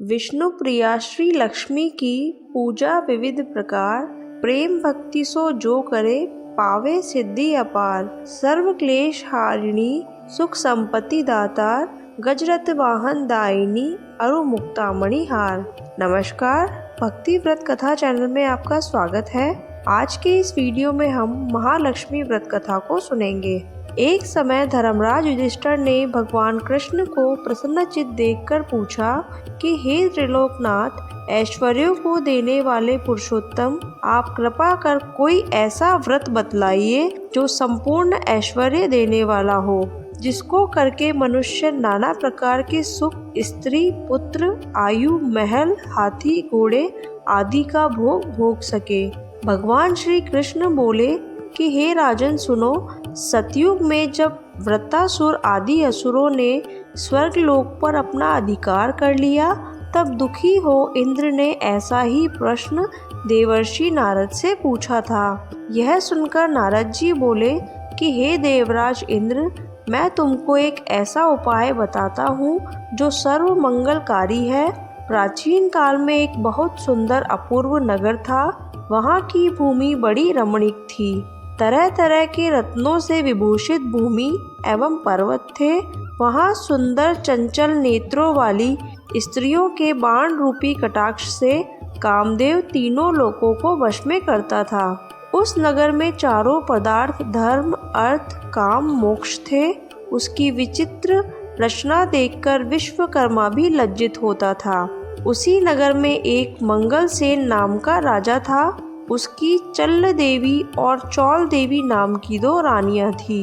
विष्णु प्रिया श्री लक्ष्मी की पूजा विविध प्रकार, प्रेम भक्ति सो जो करे पावे सिद्धि अपार। सर्व क्लेश हारिणी सुख संपत्ति दातार, गजरथ वाहन दायिनी अरु मुक्तामणि हार। नमस्कार, भक्ति व्रत कथा चैनल में आपका स्वागत है। आज के इस वीडियो में हम महालक्ष्मी व्रत कथा को सुनेंगे। एक समय धर्मराज युधिष्ठिर ने भगवान कृष्ण को प्रसन्नचित्त देखकर पूछा कि हे त्रिलोकनाथ, ऐश्वर्यों को देने वाले पुरुषोत्तम, आप कृपा कर कोई ऐसा व्रत बतलाइए जो संपूर्ण ऐश्वर्य देने वाला हो, जिसको करके मनुष्य नाना प्रकार के सुख, स्त्री, पुत्र, आयु, महल, हाथी, घोड़े आदि का भोग भोग सके। भगवान श्री कृष्ण बोले कि हे राजन सुनो, सतयुग में जब वृत्तासुर आदि असुरों ने स्वर्ग लोक पर अपना अधिकार कर लिया, तब दुखी हो इंद्र ने ऐसा ही प्रश्न देवर्षि नारद से पूछा था। यह सुनकर नारद जी बोले कि हे देवराज इंद्र, मैं तुमको एक ऐसा उपाय बताता हूँ जो सर्व मंगलकारी है। प्राचीन काल में एक बहुत सुंदर अपूर्व नगर था। वहाँ की भूमि बड़ी रमणीक थी। तरह तरह के रत्नों से विभूषित भूमि एवं पर्वत थे। वहाँ सुंदर चंचल नेत्रों वाली स्त्रियों के बाण रूपी कटाक्ष से कामदेव तीनों लोकों को वश में करता था। उस नगर में चारों पदार्थ धर्म, अर्थ, काम, मोक्ष थे। उसकी विचित्र रचना देखकर विश्वकर्मा भी लज्जित होता था। उसी नगर में एक मंगलसेन नाम का राजा था। उसकी चल्ल देवी और चौल देवी नाम की दो रानियां थी।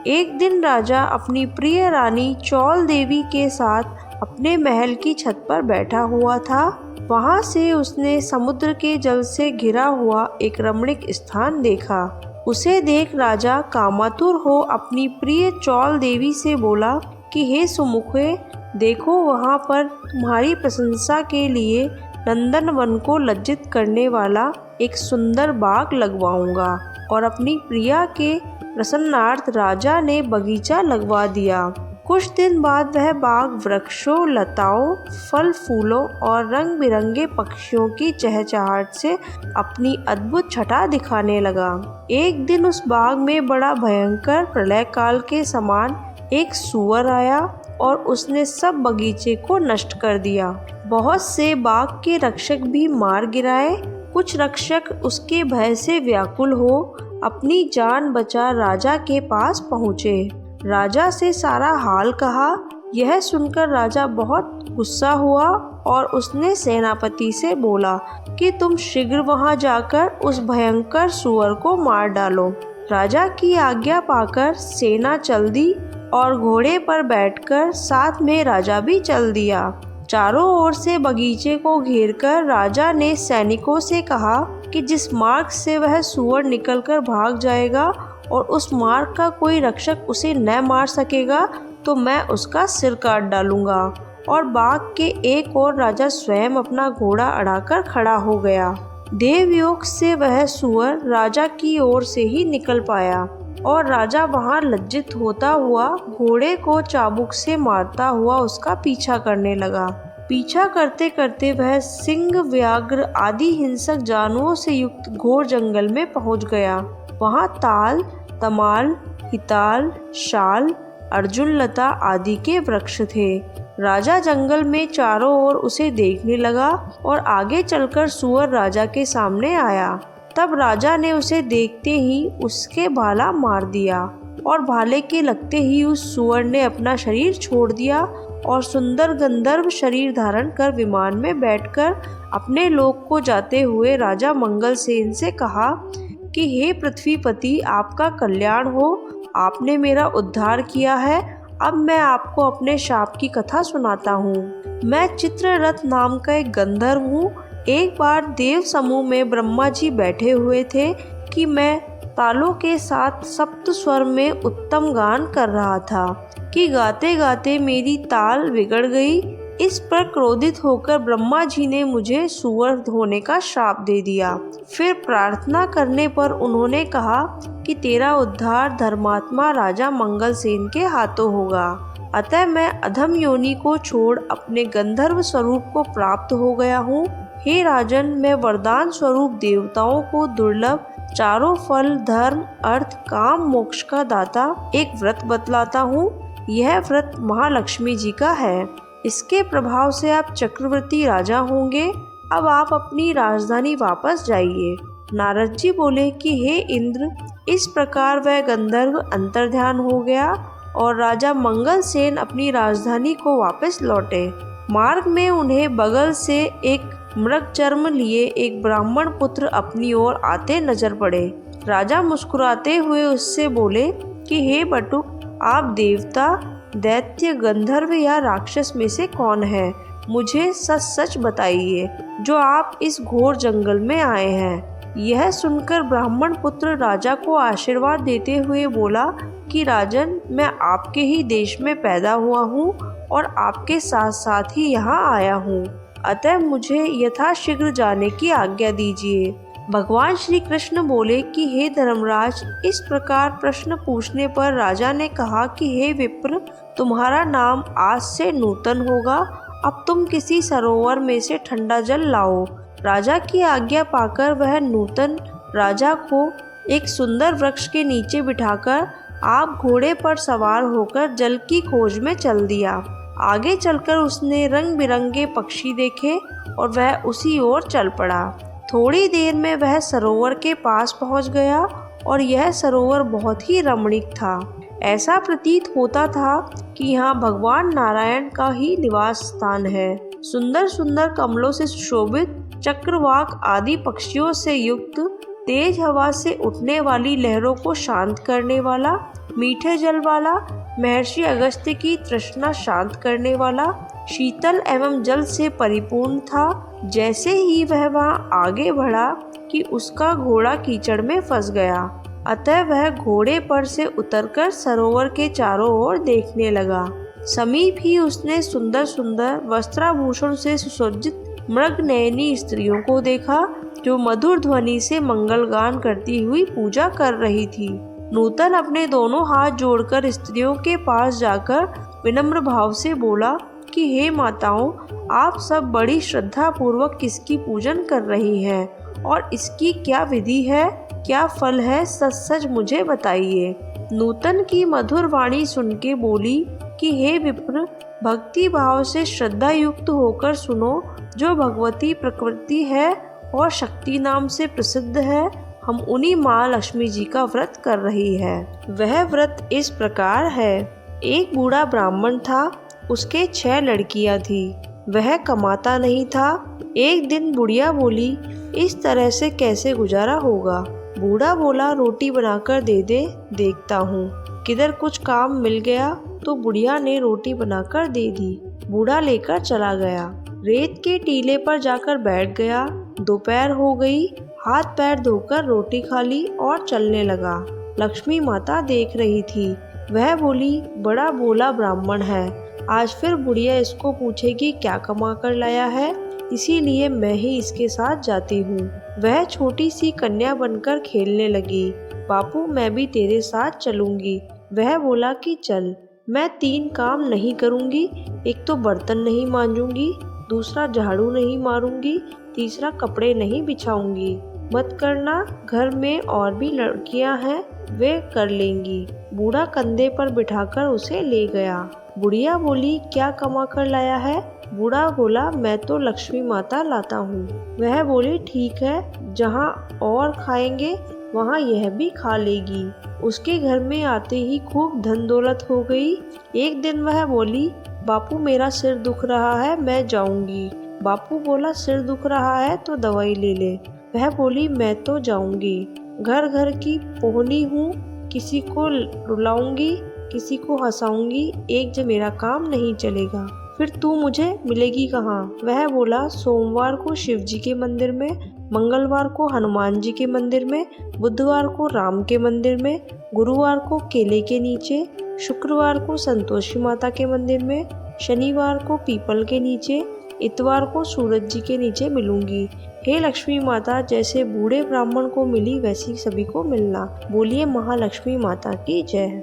एक दिन राजा अपनी प्रिय रानी चौल देवी के साथ अपने महल की छत पर बैठा हुआ था। वहां से उसने समुद्र के जल से घिरा हुआ एक रमणीक स्थान देखा। उसे देख राजा कामातुर हो अपनी प्रिय चौल देवी से बोला कि हे सुमुखे, देखो वहां पर तुम्हारी प्रशंसा के लिए नंदन वन को लज्जित करने वाला एक सुंदर बाग लगवाऊंगा। और अपनी प्रिया के प्रसन्नार्थ राजा ने बगीचा लगवा दिया। कुछ दिन बाद वह बाग वृक्षों, लताओं, फल फूलों और रंग बिरंगे पक्षियों की चहचहाहट से अपनी अद्भुत छटा दिखाने लगा। एक दिन उस बाग में बड़ा भयंकर प्रलय काल के समान एक सूअर आया और उसने सब बगीचे को नष्ट कर दिया। बहुत से बाग के रक्षक भी मार गिराए। कुछ रक्षक उसके भय से व्याकुल हो अपनी जान बचा राजा के पास पहुँचे। राजा से सारा हाल कहा। यह सुनकर राजा बहुत गुस्सा हुआ और उसने सेनापति से बोला कि तुम शीघ्र वहां जाकर उस भयंकर सूअर को मार डालो। राजा की आज्ञा पाकर सेना चल दी और घोड़े पर बैठकर साथ में राजा भी चल दिया। चारों ओर से बगीचे को घेरकर राजा ने सैनिकों से कहा कि जिस मार्ग से वह सूअर निकलकर भाग जाएगा और उस मार्ग का कोई रक्षक उसे न मार सकेगा, तो मैं उसका सिर काट डालूंगा। और बाग के एक ओर राजा स्वयं अपना घोड़ा अड़ाकर खड़ा हो गया। देवयोग से वह सूअर राजा की ओर से ही निकल पाया और राजा वहां लज्जित होता हुआ घोड़े को चाबुक से मारता हुआ उसका पीछा करने लगा। पीछा करते करते वह सिंह, व्याघ्र आदि हिंसक जानवरों से युक्त घोर जंगल में पहुंच गया। वहां ताल, तमाल, हिताल, शाल, अर्जुन लता आदि के वृक्ष थे। राजा जंगल में चारों ओर उसे देखने लगा और आगे चलकर सूअर राजा के सामने आया। तब राजा ने उसे देखते ही उसके भाला मार दिया और भाले के लगते ही उस सूअर ने अपना शरीर छोड़ दिया और सुंदर गंधर्व शरीर धारण कर विमान में बैठकर अपने लोक को जाते हुए राजा मंगलसेन से कहा कि हे पृथ्वीपति, आपका कल्याण हो। आपने मेरा उद्धार किया है। अब मैं आपको अपने शाप की कथा सुनाता हूँ। मैं चित्ररथ नाम का एक गंधर्व हूँ। एक बार देव समूह में ब्रह्मा जी बैठे हुए थे कि मैं तालों के साथ सप्त स्वर में उत्तम गान कर रहा था कि गाते गाते मेरी ताल बिगड़ गई। इस पर क्रोधित होकर ब्रह्मा जी ने मुझे सूअर होने का श्राप दे दिया। फिर प्रार्थना करने पर उन्होंने कहा कि तेरा उद्धार धर्मात्मा राजा मंगलसेन के हाथों होगा। अतः मैं अधम योनि को छोड़ अपने गंधर्व स्वरूप को प्राप्त हो गया हूँ। हे राजन, मैं वरदान स्वरूप देवताओं को दुर्लभ चारों फल, धर्म, अर्थ, काम, मोक्ष का दाता एक व्रत बतलाता हूँ। यह व्रत महालक्ष्मी जी का है। इसके प्रभाव से आप चक्रवर्ती राजा होंगे। अब आप अपनी राजधानी वापस जाइए। नारद जी बोले कि हे इंद्र, इस प्रकार वह गंधर्व अंतर्ध्यान हो गया और राजा मंगल सेन अपनी राजधानी को वापस लौटे। मार्ग में उन्हें बगल से एक मृग चर्म लिए एक ब्राह्मण पुत्र अपनी ओर आते नजर पड़े। राजा मुस्कुराते हुए उससे बोले कि हे बटुक, आप देवता, दैत्य, गंधर्व या राक्षस में से कौन है? मुझे सच सच बताइए जो आप इस घोर जंगल में आए हैं। यह सुनकर ब्राह्मण पुत्र राजा को आशीर्वाद देते हुए बोला कि राजन, मैं आपके ही देश में पैदा हुआ हूँ और आपके साथ साथ ही यहाँ आया हूँ। अतः मुझे यथाशीघ्र जाने की आज्ञा दीजिए। भगवान श्री कृष्ण बोले कि हे धर्मराज, इस प्रकार प्रश्न पूछने पर राजा ने कहा कि हे विप्र, तुम्हारा नाम आज से नूतन होगा। अब तुम किसी सरोवर में से ठंडा जल लाओ। राजा की आज्ञा पाकर वह नूतन राजा को एक सुंदर वृक्ष के नीचे बिठाकर आप घोड़े पर सवार होकर जल की खोज में चल दिया। आगे चलकर उसने रंग बिरंगे पक्षी देखे और वह उसी ओर चल पड़ा। थोड़ी देर में वह सरोवर के पास पहुंच गया और यह सरोवर बहुत ही रमणीक था। ऐसा प्रतीत होता था कि यहाँ भगवान नारायण का ही निवास स्थान है। सुंदर सुंदर कमलों से सुशोभित, चक्रवाक आदि पक्षियों से युक्त, तेज हवा से उठने वाली लहरों को शांत करने वाला, मीठे जल वाला, महर्षि अगस्त्य की तृष्णा शांत करने वाला, शीतल एवं जल से परिपूर्ण था। जैसे ही वह वहाँ आगे बढ़ा कि उसका घोड़ा कीचड़ में फंस गया। अतः वह घोड़े पर से उतरकर सरोवर के चारों ओर देखने लगा। समीप ही उसने सुंदर सुंदर वस्त्राभूषण से सुसज्जित मृगनयनी स्त्रियों को देखा जो मधुर ध्वनि से मंगल गान करती हुई पूजा कर रही थी। नूतन अपने दोनों हाथ जोड़कर स्त्रियों के पास जाकर विनम्र भाव से बोला कि हे माताओं, आप सब बड़ी श्रद्धा पूर्वक किसकी पूजन कर रही हैं और इसकी क्या विधि है, क्या फल है, सच सच मुझे बताइए। नूतन की मधुर वाणी सुन के बोली कि हे विप्र, भक्ति भाव से श्रद्धा युक्त होकर सुनो। जो भगवती प्रकृति है और शक्ति नाम से प्रसिद्ध है, हम उन्हीं माँ लक्ष्मी जी का व्रत कर रही है। वह व्रत इस प्रकार है। एक बूढ़ा ब्राह्मण था, उसके 6 लड़कियां थी। वह कमाता नहीं था। एक दिन बुढ़िया बोली, इस तरह से कैसे गुजारा होगा? बूढ़ा बोला, रोटी बनाकर दे दे, देखता हूँ। किधर कुछ काम मिल गया तो बुढ़िया ने रोटी बनाकर दे दी। बूढ़ा लेकर चला गया। रेत के टीले पर जाकर बैठ गया। दोपहर हो गई। हाथ पैर धोकर रोटी खा ली और चलने लगा। लक्ष्मी माता देख रही थी। वह बोली, बड़ा भोला ब्राह्मण है, आज फिर बुढ़िया इसको पूछेगी क्या कमा कर लाया है, इसीलिए मैं ही इसके साथ जाती हूँ। वह छोटी सी कन्या बनकर खेलने लगी। बापू, मैं भी तेरे साथ चलूंगी। वह बोला कि चल। मैं 3 काम नहीं करूंगी। एक तो बर्तन नहीं मांजूंगी, दूसरा झाड़ू नहीं मारूंगी, तीसरा कपड़े नहीं बिछाऊंगी। मत करना, घर में और भी लड़कियां हैं, वे कर लेंगी। बूढ़ा कंधे पर बिठाकर उसे ले गया। बुढ़िया बोली, क्या कमा कर लाया है? बूढ़ा बोला, मैं तो लक्ष्मी माता लाता हूँ। वह बोली, ठीक है, जहाँ और खाएंगे वहाँ यह भी खा लेगी। उसके घर में आते ही खूब धन दौलत हो गई। एक दिन वह बोली, बापू मेरा सिर दुख रहा है, मैं जाऊंगी। बापू बोला, सिर दुख रहा है तो दवाई ले ले। वह बोली, मैं तो जाऊंगी। घर घर की पोहनी हूँ, किसी को रुलाऊंगी, किसी को हंसाऊंगी, एक जब मेरा काम नहीं चलेगा। फिर तू मुझे मिलेगी कहाँ? वह बोला, सोमवार को शिव जी के मंदिर में, मंगलवार को हनुमान जी के मंदिर में, बुधवार को राम के मंदिर में, गुरुवार को केले के नीचे, शुक्रवार को संतोषी माता के मंदिर में, शनिवार को पीपल के नीचे, इतवार को सूरज जी के नीचे मिलूंगी। हे लक्ष्मी माता, जैसे बूढ़े ब्राह्मण को मिली वैसी सभी को मिलना। बोलिए महालक्ष्मी माता की जय।